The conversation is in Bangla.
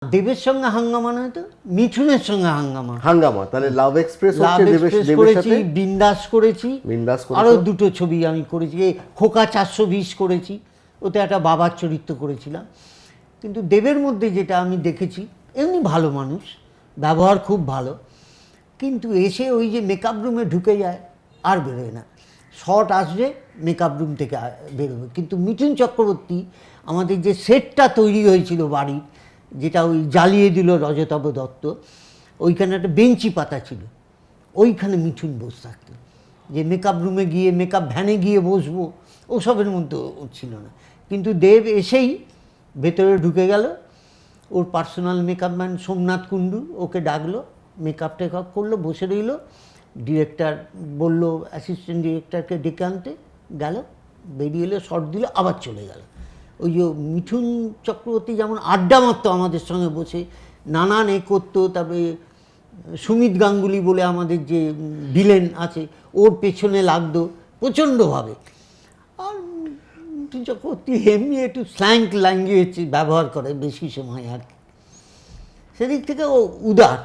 দেবের সঙ্গে হাঙ্গামা নয় তো, মিঠুনের সঙ্গে হাঙ্গামা। হাঙ্গামা তাহলে লাভ এক্সপ্রেস হচ্ছে দেবের করেছি, সাথে, বিন্দাস করেছি, বিন্দাস করেছি, আরও দুটো ছবি আমি করেছি। খোকা 420 করেছি, ওতে একটা বাবার চরিত্র করেছিলাম। কিন্তু দেবের মধ্যে যেটা আমি দেখেছি, এমনি ভালো মানুষ, ব্যবহার খুব ভালো, কিন্তু এসে ওই যে মেকআপ রুমে ঢুকে যায় আর বেরোয় না। শট আসবে মেকআপ রুম থেকে বেরোবে। কিন্তু মিঠুন চক্রবর্তী আমাদের যে সেটটা তৈরি হয়েছিল বাড়ির, যেটা ওই জ্বালিয়ে দিল রজতাভ দত্ত, ওইখানে একটা বেঞ্চি পাতা ছিল, ওইখানে মিঠুন বসে থাকতো। যে মেকআপ রুমে গিয়ে মেকআপ ভ্যানে গিয়ে বসবো ওসবের মধ্যে ও ছিল না। কিন্তু দেব এসেই ভেতরে ঢুকে গেল, ওর personal makeup man Somnath Kundu ওকে ডাকলো, মেকআপ টেকআপ করলো, বসে রইল। ডিরেক্টর বলল অ্যাসিস্ট্যান্ট ডিরেক্টরকে ডেকে আনতে, গেল, বেরিয়ে এলো, শর্ট দিল, আবার চলে গেল। ওই যে মিঠুন চক্রবর্তী যেমন আড্ডা মারতো আমাদের সঙ্গে বসে, নানান করতো। তারপরে সুমিত গাঙ্গুলি বলে আমাদের যে ভিলেন আছে, ওর পেছনে লাগতো প্রচণ্ডভাবে। আর মিঠুন চক্রবর্তী এমনি একটু স্ল্যাং ল্যাঙ্গুয়েজ ব্যবহার করে বেশি সময় আর কি। সেদিক থেকে ও উদার।